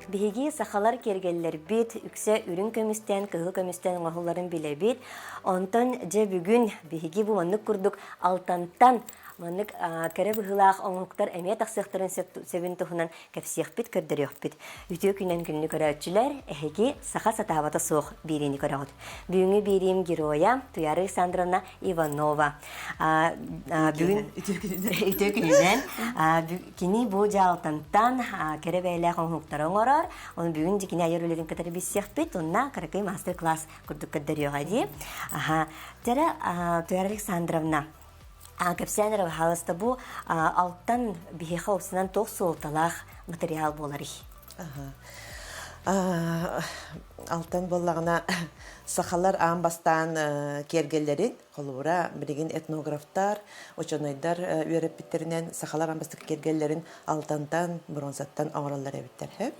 Биһиги сахалар кергеллер бит, үксә үрүн көмүстен, кыгыл көмүстен оңолларын биле бит. Онтон же бүгүн биһиги бу маннык курдук алтантан маннык кәре быһылаах оңуктар эмие тахсыктарын себин тухунан кепсиехпит көрдөрөөхпит. Үтүө күнен күннү көрөөчүлөр эһиги саха сатаабата суох бирини көрөгөт. Бүгүнгү бирим героя Туяра Александровна Иванова. Бүгүн үтүө күнүнен кини бу жалтантан кәре бәйләэх оңуктар оңорор. Оны бүгүн жикини айыр үледин кытары биссиехпит. Онна каракай мастер-класс курдук көрдөрөөгө ди. Туяра Александровна Кепсянерова халыста бу алттан бихеха опсынан тоқ солталах материал болары. Алтан боллағына сахалар аң бастан кергелерин, қолуыра біреген этнографтар, очонайдар үйереппіттерінен сахалар аң бастан кергелерин алтантан, бронзаттан оңыралар әбіттер.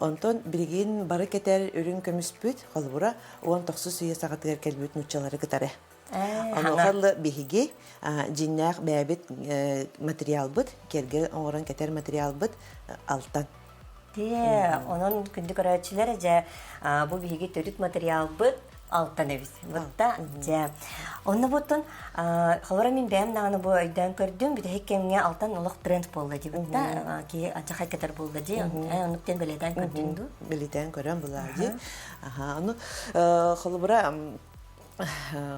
Онтон біреген бары кетер үрін көміспіт, қолуыра оң тоқсыз үйе сағатығар келбіт нүтчалары кітары. Оңғалы бігіге жиннақ бәбіт материал бұд, керге оңыран кетер материал бұд алтан. Onun күндік өрәтшілері жа бұл бігіге төріт материал бұд алтан әбіз. Бұдта жа. Оны бұттын, қалуыра мен бәйім нағаны бұл өйден көрдім, бүді хеккемге алтан олық тренд болды де. Бұдта ки ачақай кетер болды де. Оныптен бәледен көрдіңді? Бәледен көрен бұла де. Оны қалуыра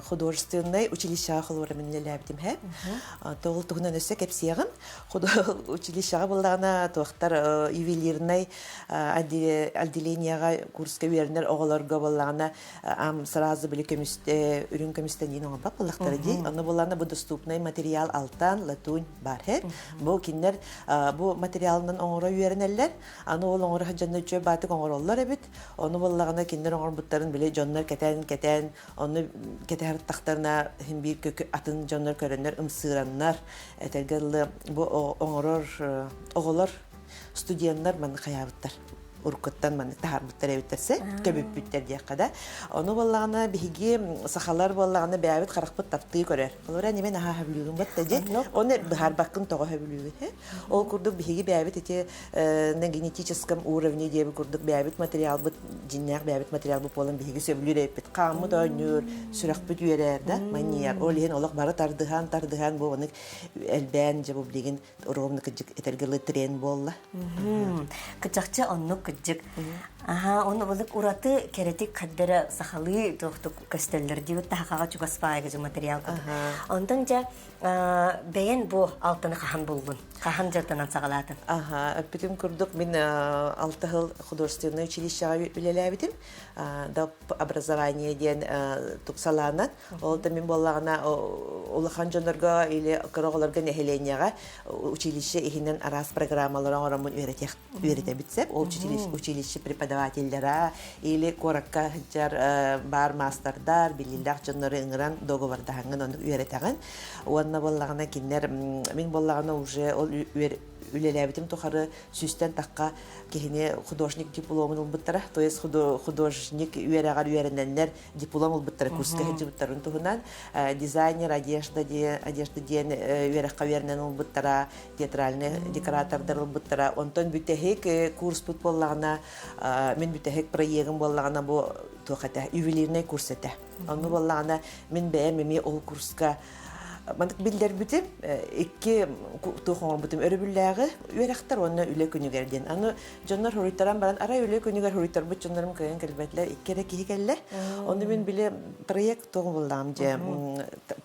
художественное училище холора мине ләбдим һә. Тогыл тугынан өсә кепсиягын. Училищега булгана тоқтар ювелирный отделениега курска бернер оголорга булгана сразу биле көмүстө үрүн көмүстөн ин оңба булактары ди. Аны булгана бу доступный материал алтан, латунь бар һә. Бу киндер бу материалдан оңора үйренелер. Аны ол оңора жанны чөй батык оңороллар эбит. Аны булгана киндер оңор буттарын биле жоннор кетен аны кетер тахтарына химбир көкө атын жоннор көрөннөр ымсыраннар этергеле бу оңорор оголор студенттер мен хаябыттар уркуттан мен тахарбыттар эбиттерсе көбүппүттер дияқада оны боллагана биги сахалар боллагана бәбит каракпыт тапты көрөр олора немен аха хабилүгүн батта же оны бахарбаккын тога хабилүгү ол курдук биги бәбит эти на генетическом уровне деп курдук бәбит материал бут жиннак бәбит материал бу болон биги сөбүлүр эпит камы дөнүр сүрөкпүт үйрер да манияр ол ен олок бары тардыган бу оны элбен же бу деген уровны кыжык этергеле трен болла кычакча оннук кыжык оны булык ураты керетик каддара сахалы токтук көстөллөр дибит тахага чугаспайгы же материал ондан же бәйен бу алтыны кахан булгун кахан жартанан сагалатын өппүтүм курдук мен 6 жыл художественное училищега үлелебитим да образование ден туксаланат ол да мен боллагана улахан жонорго или кыроголорго нехеленияга училище ихинен арас программаларын орамын үйрете битсеп ол училище преподавательдера или коракка жар бар мастердар билилдак жонору ыңыран договордаган оны үйретеген онна боллагана кинер мен боллагана уже ол үлелебитим тухары сүстен такка кехине художник дипломын улбуттара, то есть художник үйерененнер диплом улбуттара курска хеджибуттарын тухунан дизайнер одежда ден үйерекка вернен улбуттара театральный декоратордар улбуттара онтон бүтехек курс бут боллагана мен бүтехек проектым боллагана бу тухата ювелирный курс эте аны боллагана мен бәмеме ол курска Мандык билдер бүтүп, эки тухоңор бүтүм өрүбүлләгы үрәхтәр онны үле күнүгәрден. Аны жоннор хуриттаран баран ара үле күнүгәр хуриттар бу жоннорым көйөн келбетләр иккере кигәлләр. Онны мен биле проект тогы булдам же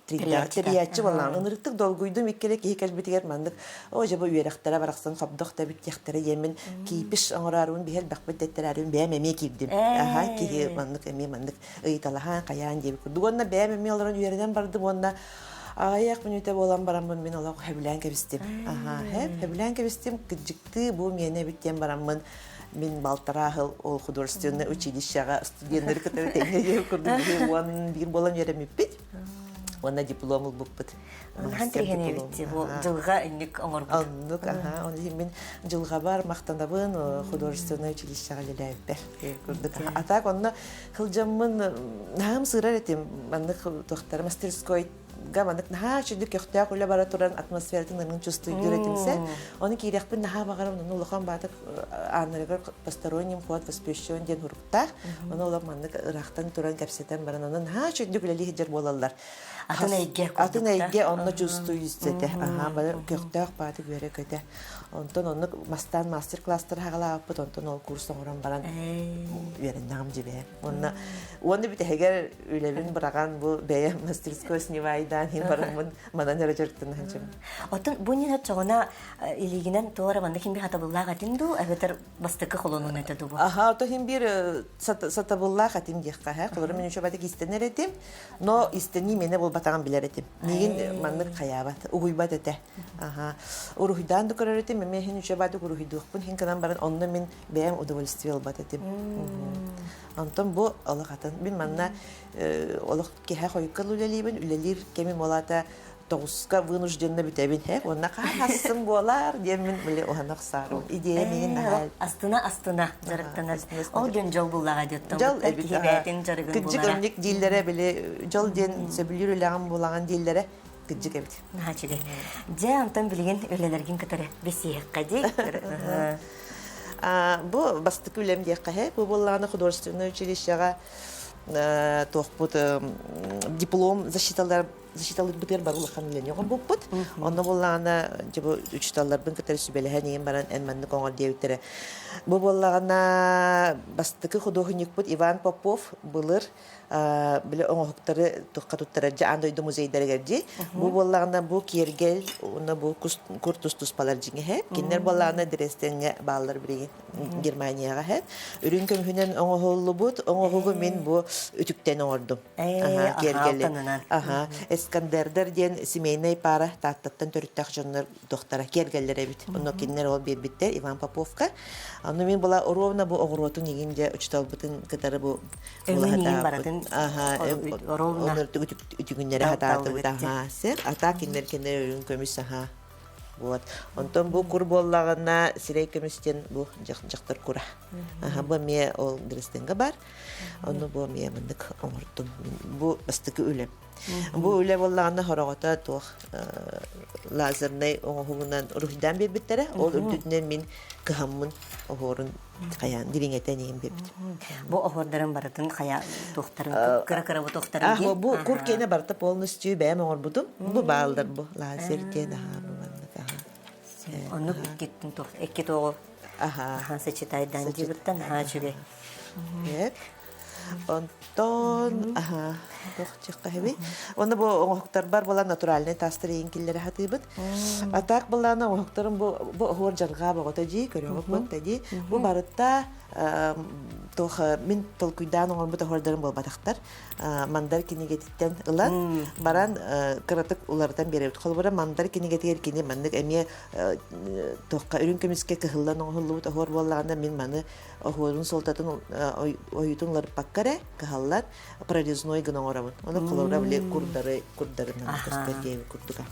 триятчы булган. Ынырыктык долгуйдум иккере кигәл битигәр мандык. О же бу үрәхтәре бараксан хабдык та бит яхтары емен кипиш аңарарын бихел бакбет дәттерәрен бәмеме кибдим. Киге мандык эме мандык ыйталахан каян дип күрдү. Онна бәмеме алардан үрәдән барды онна Аяк минуте болан барамын мен олақ хэбілән кәбістім. Хэбілән кәбістім кіджікті бұл мене біттен барамын. Мен балтарағыл ол художественный училищеға студенттер күтері тәңе көрдім. Bir болан ереміп бит. Ona diploma bukput. Hantrigene bitti bu жылга инник оңор бу. Аннык, оны мен жылга бар мактандабын художественное училищега келебер. Көрдүк. Атак онна кылжаммын нам сырар этим. Аны тохтар мастерской гаманык наха чүдүк көктөк үле бара туран атмосфератын нын чувствуйдыр этимсе оны кирекпин наха багарам ну улахан батык анырыгар посторонним ход воспрещен ден хуруктах оны улам маннык ырахтан туран кепсетен баран оны наха чүдүк үле лихидер болалар атын эйге онно чувствуйсете ага бара көктөк батык бере көтө онтон оны мастан мастер класстар хагалааппыт онтон ол курс оңорон баран берен нагам жибе оны бит эгер үлебин бараган бу бее мастерской снимайдан хин барымын манан эрежерттен ханчым Отын бунин чогона илигинен туара банда ким би хатабыллага тинду эбетер бастыкы холонун этеду бу. Аха, то хин бир сатабылла хатим дихка ха. Кулар мен үчө бадык истенер этим, но истени мене бул батаган билер этим. Нигин маннык каябат, угуйбат эте. Аха. Урухидан да көрөр этим, мен хин үчө бадык урухидукпун, хин канан баран онно мен бэм удовольствие албат этим. Антон бу алакатын бин манна олак кеха койкал үлелибин, үлелир кеми молата тоғызға вынужденно бітәбін, онна қағасын болар, демін біле оғанақ сару. Идея менің нағал. Астына, жарықтанар. Ол ден жол бұллаға деттім. Жол әбіт, күджік өмнік дейлері біле, жол ден сөбілер өліған болаған дейлері күджік әбіт. Нағачылы. Де антон білген өлелерген кітары бесейік қадей. Бұл бастық өлем дейққа, бұл болағаны художественный училищеға тоқпыт диплом защиталар бутер бар улахан үлен yoğun буппут. Онда боллагана жабы үчталларбын кытары сүбелеһе неген баран энманны коңар диебиттери. Бу боллагана бастыкы художник бут Иван Попов былыр биле оңоктары тукка туттара жандойду музейдергерди. Бу боллагана бу кергел, уна бу куртустус палар жиңе хеп. Киндер боллагана Дрестенге баллар бири Германияга хеп. Үрүн көмүнөн оңоһоллу бут, оңоһугу мен бу үтүктен ордум. Кергели. Аха. Эскандердер ден семейный пара таттаттан төрүттак жоннор доктора кергеллер бит. Оно киндер ол бир биттер Иван Поповка. Аны мен була ровно бу огротун негинде учталбытын кытары бу баратын. Аха, Ровно. Онор үтүгүннәре хататы бит. Аха, сер ата киндер өрүн көмүс аха. Вот. Онтон бу кур боллагына сирей көмүстен бу жактар кура. Аха, бу ме ол Дрестенге бар. Оны бу ме мындык оңортум. Бу бастыкы үлем. Бу үле боллагына хорогота тох лазерный оңогунан рухидан бир биттере. Ол үрдүнөн мен кыхаммын огорун каян дириңете неген бир бит. Бу огордарын баратын кая тохтарын кыра-кыра бу тохтарын. Бу кур кене барта полностью бэм оңорбудум. Бу балдар бу лазер ден Onu gittin toh, ekki toğu. Aha. Seçitaydan cibirten hacıge. Yep. Ondan aha. Tohçıqqa hebi. Onda bu oğuktar бар bolan naturalne tastırı inkilleri hatibit. Atak bolana oğuktarın bu hor jarga bagota ji körüp baktaji. Bu barıtta тох мен толкуйдан оңорбута хордарын болбатактар. Мандар кинегетиттен ылан баран кыратык улардан беребит. Холбора мандар кинегетер кини мандык эме тохка үрүн көмүскө кыһыллан оңоллубут хор боллаганда мен маны хорун солтатын оютунлар паккаре кыһаллат прорезной гына оңорабын. Аны колора биле курдарын кыстатеби курдука.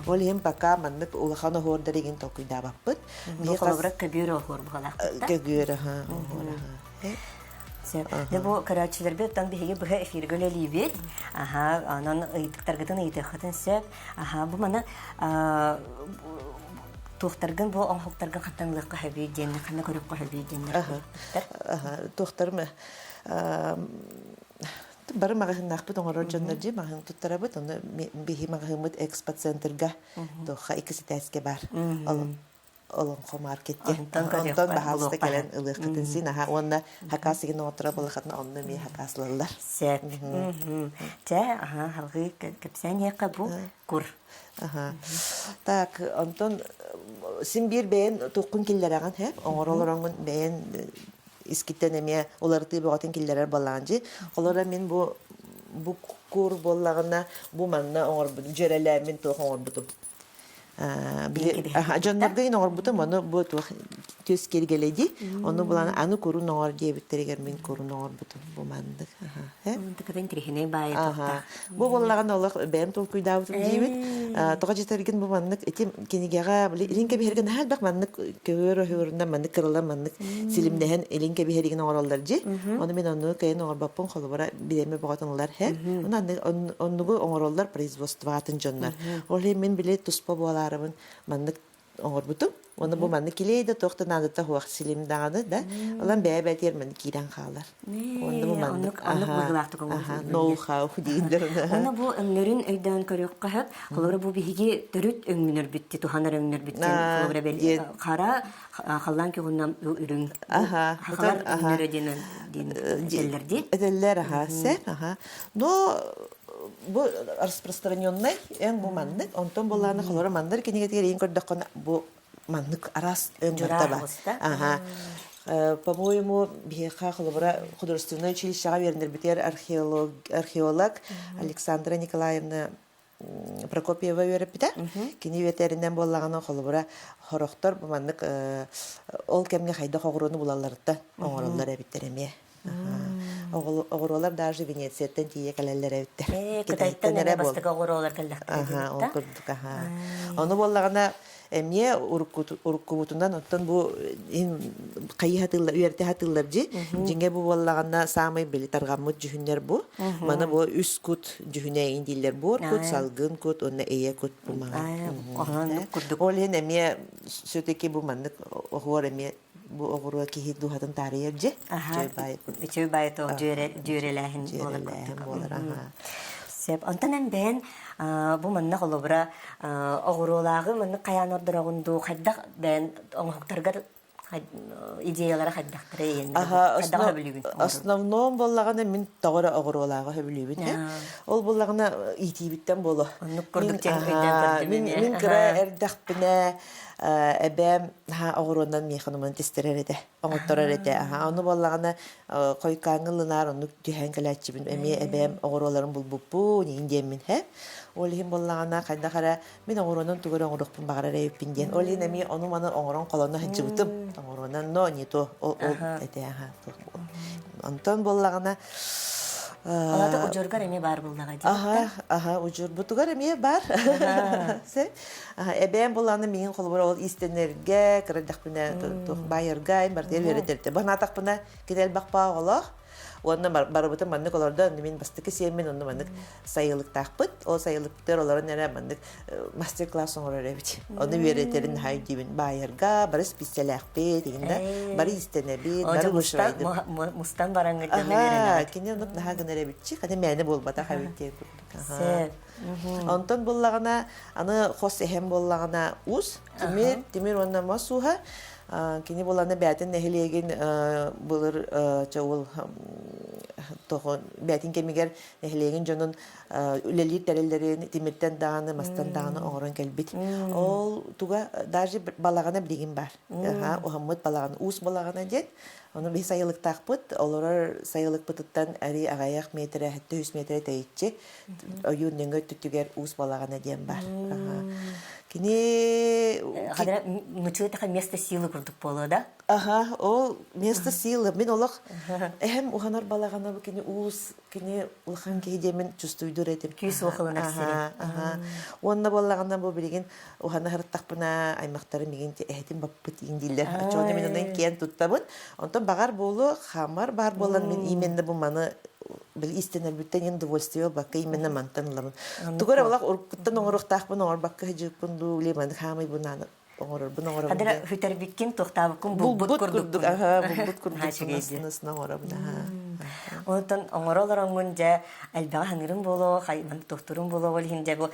Ол эм пока мандык улахана хордарын толкуйда баппыт. Бу колора кабиро хор бугалакта. Көгөр Бу карачылар тан биһиге быһа эфиргөле либет. Аха, анан ыйыктаргытын ыйытахатын сөп. Аха, бу мана тохтарган бу оңхоктарган хаттанлыкка хабиден, хана көрөп калбиден. Аха, тохтармы бары магазиннах бут оңор жоннор жи магазин туттарабыт, оны биһи магазинмыт экспорт центрга тоха икиситеске бар. Олонхо маркетте. Онтон бахалста келен ылыктын син аха онна хакасыгын отура булахатна онна ми хакаслалар. Сеп. Та аха халгы кепсәне кабу кур. Аха. Так, онтон син бир бен тукун киллераган хе, оңоролорон бен искиттен эме оларды богатын киллерер баланжы. Олора мен бу кур боллагына бу манна оңор жөрелер мен тох оңор бутуп. Жоннордын оңорбутум, оны бу төс келгеледи. Оны буланы аны көрүн оңор диебиттеригер мен көрүн оңор бутун бу мандык. Тыкатын кирихине бай Ага. Бу боллаган олох бэм тол куйдаабытын диебит. Тога жетерген бу мандык этим кинигега илинке биһерген халбак мандык көөр хөөрүнда мандык кырыла мандык силимдеген илинке биһерген оңороллар жи. Оны мен onu кайын оңорбаппын холбара биреме боготонлар хэ. Оннугу оңороллар производство атын жоннар. Ол мен биле туспа боларыбын мандык оңорбутум. Оны бу мандык килейде тохта надыта хуак силимдаганы да. Олан бәбәтер мен кирен халар. Онда бу мандык ноу-хау дейдер. Оны бу өңнөрүн өйдөн көрөк кахат, холора бу биһиги төрүт өңнөр битти, туханар өңнөр битти. Холора бел кара халлан көгүннан үрүң. Халар өңнөрө дин. Эделлер се. Но бу распространенный эң бу мандык, онтон буланы холора мандыр кенегетер эң көрдөккөн бу мандык арас өңнөртаба. По-моему, биха холора художественное училище вернер битер археолог Александра Николаевна Прокопьева верепита. Кини ветеринен боллаган холора хорохтор бу мандык ол кемге хайда хогуруну булаларда оңороллар эбиттереме. Оғыролар даже Венецияттан тие кәлелер әйттер. Кытайттан әне бастыға оғыролар кәлләқтер. Оны боллағана әмне уруккубутундан оттан бу қайы хатылар, үйерте хатылар жи. Жинге бу боллағана самай бели тарғамыт жүхінлер бу. Мана бу үс кут жүхіне индилер бу. Кут салгын кут, онна эйе кут бу маған. Ол ен әмне сөтеке бу мандық оғыр әмне bu oğurluğa ki duhatın tarihi je. Üçü bayet o cürelehin olur. Sep ondan ben bu manna kolobra oğurluğa manna kayan ordurağındu xadda ben oğuktarga идеялары хаддактыры енді. Основном боллагана мен тагыра оғыролага хөбүлүбүн. Ол боллагана итибиттен боло. Мен кыра эрдакпына эбем оғырондан механымын тестеререде. Оңотторереде. Оны боллагана койкаңылынар оны түһәнгеләчибин. Эме эбем оғыроларын булбуппу ниндемин хэ. Ол хим боллагана кайдахара мен оғырондан тугара оңорукпун багара репинден. Ол эми оны мана оңорон колонна хыжыбытым. Оңорондан но не то ол эте Антон боллагана Алата ужургар эме бар булдага дейт. Ужур бутугар эме бар. Се. Эбем болланы менин колбора ол истенерге, кырдакпына байырга, бартер веретерде. Бана такпына кидел бакпа олох. Онна барыбытын мандык оларда мен бастыки семен онна мандык сайылык такпыт. Ол сайылыктар оларын эре мандык мастер-класс оңорор эбит. Оны веретерин хайдибин байырга, бары специалякпе дегенде, бары истенеби, бары бушрайды. Мустан бараңгы демелерин. Кине онук наха гынер эбитчи, каде мэни болбата хабитте курдук. Онтон боллагана, аны хос эхем боллагана уз, тимир онна масуха, кини болланы бәтин нехилеген булыр чауыл тохон бәтин кемигер нехилеген жонун үлелир тәреллерин тимиртен дағаны, мастан дағаны оңырын кәлбит. Ол туга даже балағана білеген бар. Оғаммыт балағаны, уыз балағана дед. Оны бей сайылык тақпыт, олар сайылык пытыттан әрі ағаяқ метрі, 100 метрі тәйітчі, ойын нөңгө түттігер уыз балағана ден бар. Кини... Хадыра, мүчуе тақа место силы күрдік болу, да? Ол место силы. Мен олық, әхем ұғанар балағана бұл кини уыз, кини ұлған кейдемін чувствуйдыр етім. Күйіс оқылын әксері. Онна балағана бұл білген ұғана ғырттақпына аймақтары меген әхетім баппыт еңдейлер. Чоғында мен онын кен тұттабын. Онтан бағар болу, хамар бар болан мен именді бұл маны бил истенер бүттен ен удовольствие бакка именно мантанламын. Тугара олақ уркуттан оңоруқтақпын, оңор бакка хыжықпын дулеман хамай бунаны оңорор бун оңорор. Хадыра хүтер биккен тоқтабыкын бұлбұт күрдік. Бұлбұт күрдік сынысына оңорабын. Онтан оңоролар оңын жа әлбәға ханырын болу, хайман тоқтырын болу ол хинде бұл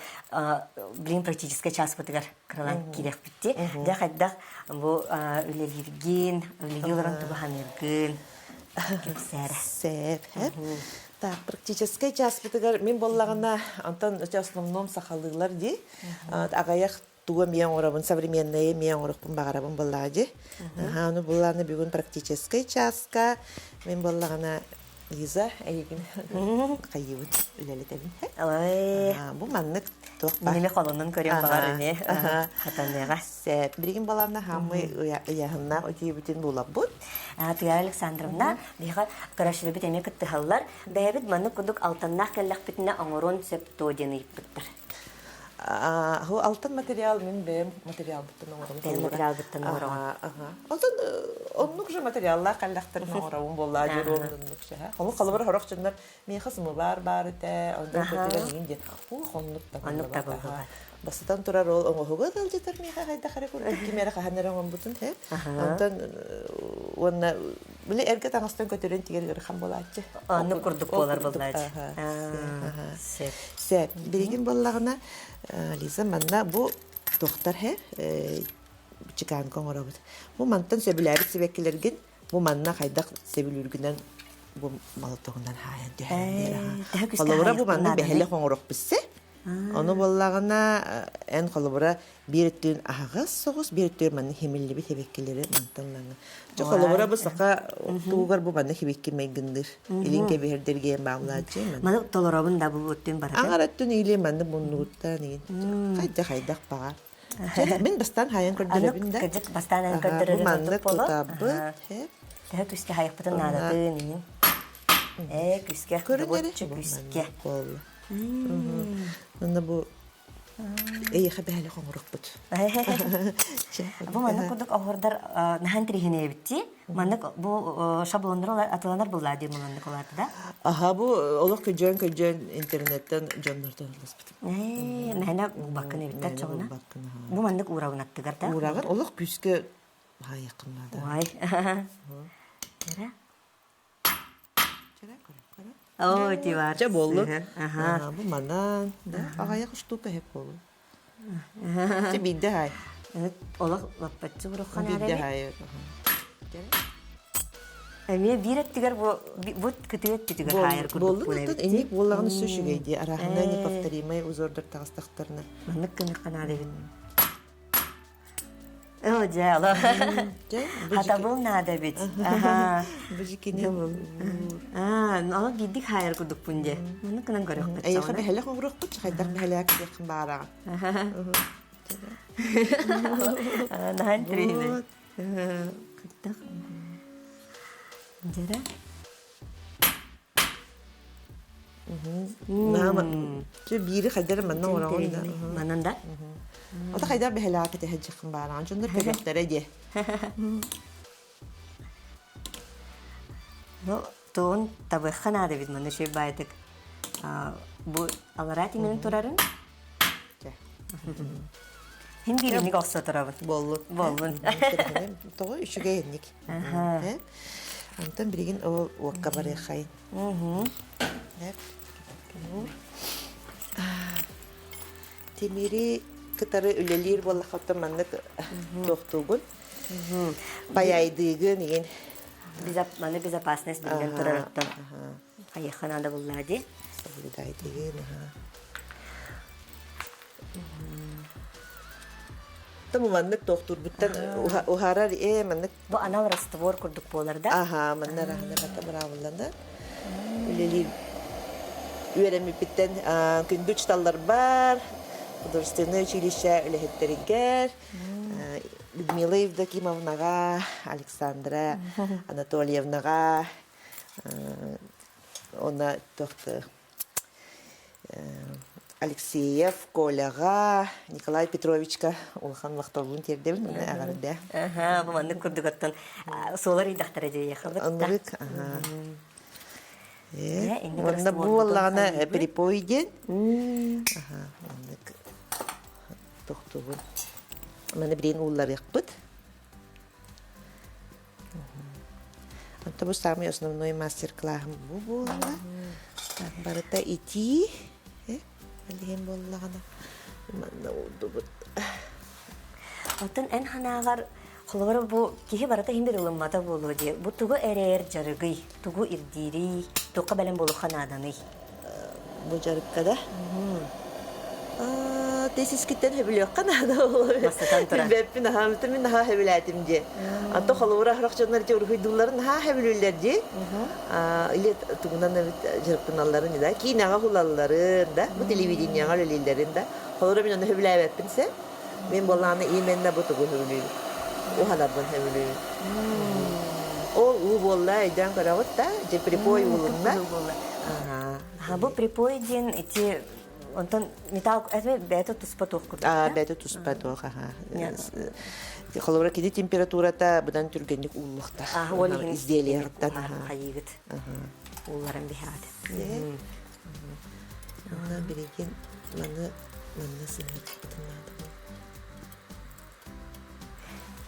білін практический час бұтығар қыралан керек бітті. Жа қайдақ бұл үлелерген, үлеге оларын тұғы ханыргын. Сәп. Так, практически час бітігер мен боллағына антон основном сақалдығылар де. Ағаяқ туға мен орабын, современные мен орықпын бағарабын боллаға де. Оны боллағына бүгін практически часка мен боллағына Лиза, әйгін қайыбын үлелетебін. Алай. Бұл маннық Тоқпа. Неме қолынан көрем бағарыне. Хатанныға. Сәп. Бірген баларына хамы ұяғына өтей бүтін болып бұд. Туя Александровна, биха карашыры бит эме кыттыхаллар, бәйбит маны кудук алтаннах кәлләх битіне оңорон сөп тодені иппіттір. Алтын материал, мен бәйім материал бұттын оңырым. Бәйім материал бұттын оңырым. Алтын, оннық жа материалла кәлләхтірін оңырым болла, жер оңырымдық жа. Оны қалыбыр хорақ жындар, мен қысымы бар үтә, ондан көтірен егін де, ол оннық та болды. Басытан тұрар ол оңығыға далжетар меға қайда қара көрді. Кемері қағанер оңын бұтын, ондан онна, білі әргі таңыстан көтерен тегергері қан бола атчы. Оны күрдік болар болды атчы. Сәп, береген болағына, Лиза, манна бұл тоқтар чикан коңыра бұд. Бұл мантан сөбілері себеккелерген, бұл манна қайдақ себіліргінен бұл малы тоғындан хайын дүйәндер. Қолауыра бұл манна бәхелі қоңырық бізсе, onu bollağına en kolubura bir ettüğün ağız soğuz, bir ettüğün manı hemilli bir tebekkileri mantanlarına. Çok kolubura bu saka tuğgar bu manı hebekkirmeyi gündür. İlinke bir herdergeyen bağlayıcı. Manı tolarabın da bu öttüğün barada? Ağır ettüğün iyiliği manı bunu guttan iyi. Kaydak bağa. Ben bastan hayan kırdırabın da. Kırcık bastan hayan kırdırırın. Bu manı tutabı. Daha küske hayakpıtın nadadığı küske. Kırınları. Küske. Nanda bu iyi haberi kongruk but. Bu manık kuduk ahırdar nahan trihine bitti. Manık bu şablonlar atılanlar bulladı manık olardı da. Aha bu olak köcön internetten canlardan alıştı. Nahana bakın bitti çoğuna. Bu manık uğrağın attı garda. Uğrağın olak küske hayakınlarda. Vay. Nere? Oh, tivar. Ce bollu. Bu manan. Ağaya kuştuka hep bolu. Ce bidde hay. Olak lapatçı vuruqan arabi. Bidde hay. Emiye bir ettigar bu kıtıyet tütügar hayır kurduk. Bollu da enik bollağını söşügeydi. Arahında ne paftarimay uzordur tağıstaklarına. Manık kınıqan arabi. Oh, jalo. Hata bol nada bit. Aha. Bujikini bol. Nala gidik hayır kurduk punca. Manık kınan görüq bit. Ay xabe hele kongruk bit. Xaydaq behelak yakın bara. Nahan trihine. Kıttık. Jara. Ce biri xaydar manna oranında. Mananda. O da xaydar behelak tehecikın bara. Cundur pekektere diye. Toğun tabi xanada bit manı şey baydık. Bu alarati menin turarın? Hem birini qoqsa turabın. Bollu. Bollun. Toğu üçüge yendik. Antan birigin o vakka baraya xayın. Temiri kıtarı ülelir bolla xatta manlık toxtuğun. Bayaydığın yin. Manı безопасность bilgen turarıttın. Hayır xanada bulladı. Sabırdaydığın. Tamam manlık toxtur. Bütten uharar manlık. Bu anal rastvor kurduk bolarda. Aha manna rahane bata bravulanda. Ülelir. Üyeremi bitten gündüç tallar var. Художественное училище Өлеһеттеригер, Людмила Евдокимовнага, Александра Анатольевнага, она тоқты Алексеев, Коляга, Николай Петровичка, Улхан Мақталбун тердебін, оны ағарында. Bu manlık kurduk attın. Solar idaqtara diye yaxabıtta. Анрык, Онда бу валлағана перепойден. Тоқтуғын. Мені бірейін ұллар яқпыд. Онда бұл самый основной мастер-классым бұл болға. Барыта ити. Әлген боллағана. Мана олды бұд. Атын ән ханағар Холовара bu kihi barata himbir ılınmada bolu diye. Bu tuğu erer jarıgıy, tuğu irdiri, tuğu belen bolu xanadanıy. Bu jarıkkada? Tesis kitten hebiliyor kanada oluyor. Masatan tura. Beppin aha, min daha hebilatim diye. Anta xoluvara hıraqçanlar diye urhuyduların ha hebilüller diye. İle tuğundan evet jarıkkınalların da ki nağa hulalların da bu televizyonyağa ölülerin da Kolora min onu hübüle pinse. Min bollağına iyi menle bu tugu hübülüyü. O halardan hübülüyü. O u bolla eden karavut da je pripoi ulunna. Ha bu припой ден эти онтон металл это бета туспа тохкут. Бәті тұспа тоға. Қолора кеде температурата бұдан түргенлік уллықта. Изделиярттан. Хайыгыт. Улларын бихады. Ана береген маны сынат бұтынады.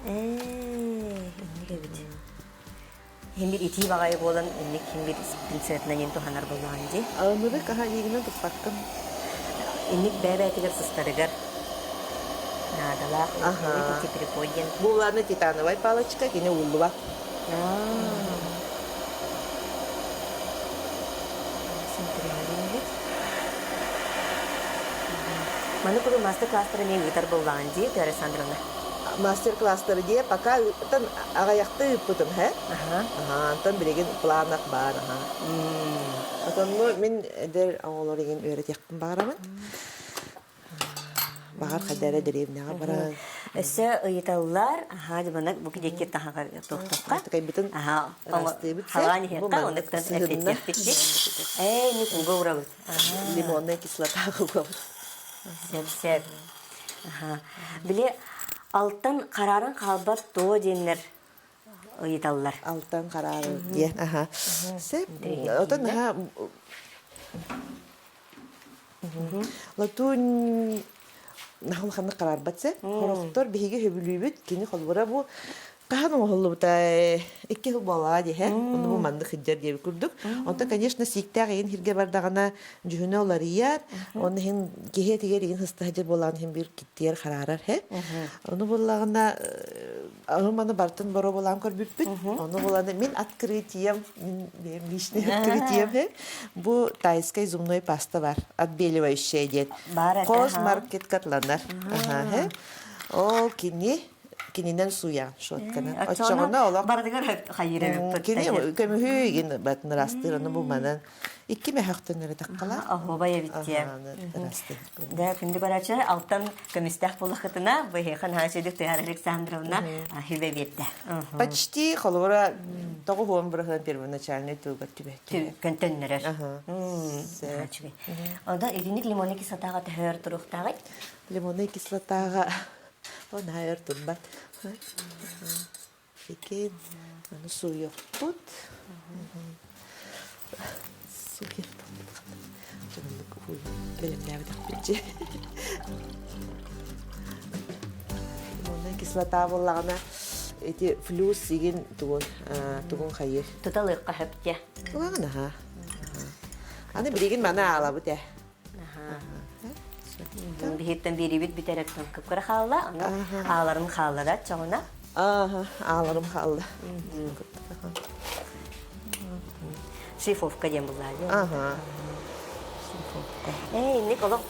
Эннеге бит. Хем бир ити багай болан эннек хем бир принципна нен туханар болган ди. Аныры каха егінен тұппаққым. Эннек бәбәтигер сыстарыгар. Надала. Ити припой ден. Бұларны титановай палочка, кене уллыва. Маны куру мастер-класстары мен гитар болган ди, Александровна. Мастер-класстары де пока тан ағаяқты үппітім, хэ? Антон білеген планақ бар. Атонны мен әдер аңолар еген өрет яқпын бағарамын. Бағар қадары дәребінеға баран. Өсі ұйыталылар, дебанак бұл кедекке тағаға тоқтыққа. Тақай бүтін асты бүтсе, хаған ехеққа, ондықтан әпеттер бітсе. Не күнгі ұра бұд. Лимонный кислота қылға бұд. Сәп. Біле, алтын қарарын қалбат тоғы денлер ұйыталылар. Алтын қарарын, де. Сәп, отын, латун нахыл ханны қарар батса, хорохтор беге хөбүлүбүт, кини холбора бу кахан оголлу бута икки хыл бала ди, оны бу манды хыджар деп күрдүк. Онта, конечно, сиктаг еген хирге бардагана жүһүнө олар ияр, оны хин кеге тигер еген хыста хыджар болан хин бир киттер карарар, Оны боллагына маны бартын боро болан көрбүппүт. Оны боланы мен открытием, мен личный открытием, бу тайской зубной паста бар, отбеливающая дет. Коз маркет катланар. Ол кининен суя шоткана. Очогона олак. Бардыгар хайыр. Кини көмүхү батын растыраны бу манан 2 мэхтөнөрө таккала. Бая битте. Да, күндү барача алтан көмүстах булахытына быйхан хасыдык Таяр Александровна хилбе бетте. Почти холора тогу бом бирген первоначальный тугар тибе. Контейнер. Анда идиник лимонный кислотага тәһәр туруктагы. Лимонный кислотага он хайр тумбат. Фикен, аны суя пут. Суя пут. Жонлук хуй. Белемдәбе тахпычы. Лимонный кислота буллагына эти флюс деген тугун хайр. Туталык кахапте. Лагына. Аны билеген мана алабы те. Бихеттен берибит битеректен кыпкыра халла, аны аларын халлада чоңуна. Аларым халла. Шифовка дем булады. Инник олық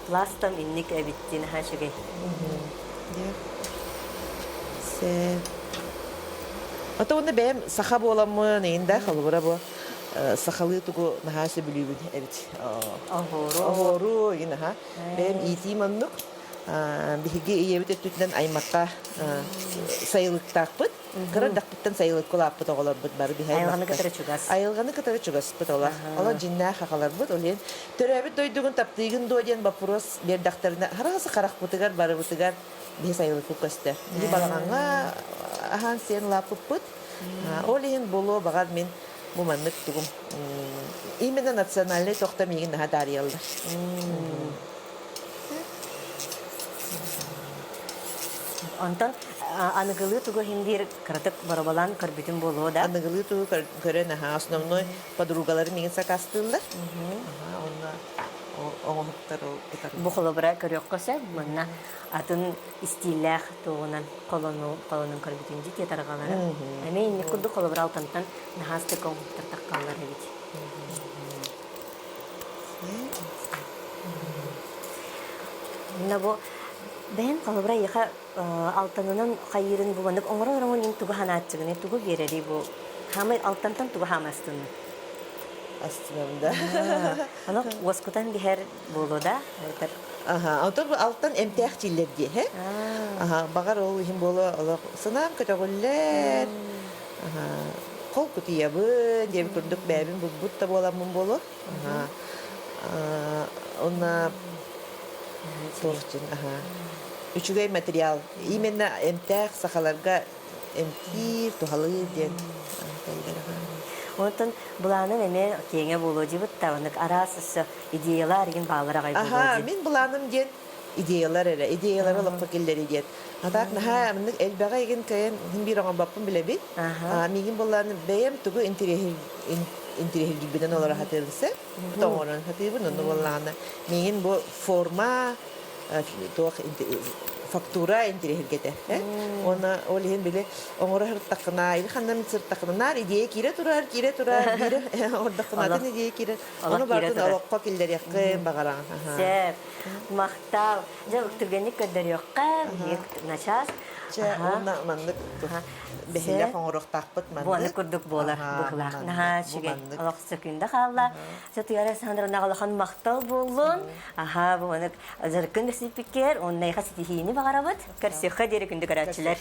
пластам инник әбиттен хашыгай. Ата оны бәйім саха боламы нейінде қалыбыра бұл. Сахалы тугу нахасы билибин эбит. Ахору ина бем ити мандык. Биге иебит түтүнөн аймакка сайылыктакпыт. Кырдактыктан сайылык кулаппыт оголор бут бар бихай. Айылганы кытары чугас бут ола. Ола жинна хакалар бут олен. Төрөбүт дойдугун таптыгын доден вопрос бердактарына харасы каракпытыгар бары бутыгар бихай сайылык кукасты. Ди балаганга ахан сен лаппыт. Олен боло багар мен bu manlık tuğum. İmeden nasyonalne tohta miyin daha daryalılar. Ondan anıgılı tuğu hindir kırtık barabalan kırbütün bolu da. Anıgılı tuğu gören основной подругалары миңин сакастылар. Bu kolobra körükkose bunna atın istillах tuğunan kolonun kırbütün ciddi targaları. Ama inni kudu kolobra altantan nahastı kompüter takkallar evet. Bu ben kolobra yıka altanının hayırın bu banık onların in tuğu hanatçığını tuğu gereri bu. Hamı altantan tuğu hamastığını. Aslında. Ana waskutan biher boloda, ter Ага, ото бу алтан эмтэх чиллер ди, хэ? Ага, багар ол хим боло оло сынам көтөгүллер. Ага, кол кутиябы, деп күрдүк бәбин бу бутта боламын боло. Ага. Онна торчин, ага. Үчүгэй материал. Именно эмтэх сахаларга эмтир тухалы ден. Онтон буланын эме кеңе болу жибыт тавынык арасысы идеялар ген балара гай Ага, болу. мен буланым ден идеялар эре, идеялары лопка келдери ден. Атак наха мен элбага еген кайын бир оңа баппын биле бит. Мигин буланы бэм тугу интерехил гибиден олар хатырсы. Тоңорон хатыбы нуну буланы. Мигин бу форма туак фактура интерехилгете. Она олин биле оңора хыртакына, ил ханнам сыртакына идея кире турар, бире ордакына идея кире. Оны бардын алакка келдер якын багаран. Сеп, мактау. Жабык түргенник көдөр якка, начас. Она мандык бехиле оңорок такпыт мандык. Буаны күрдүк болар быхлак. Наха шиге алак сөкүндө халла. Сөтүяра Сандра нагалахан мактал болун. Буаны заркын сипикер, оннай хаситихини багарабыт. Кырсыха дери күндө карачылар.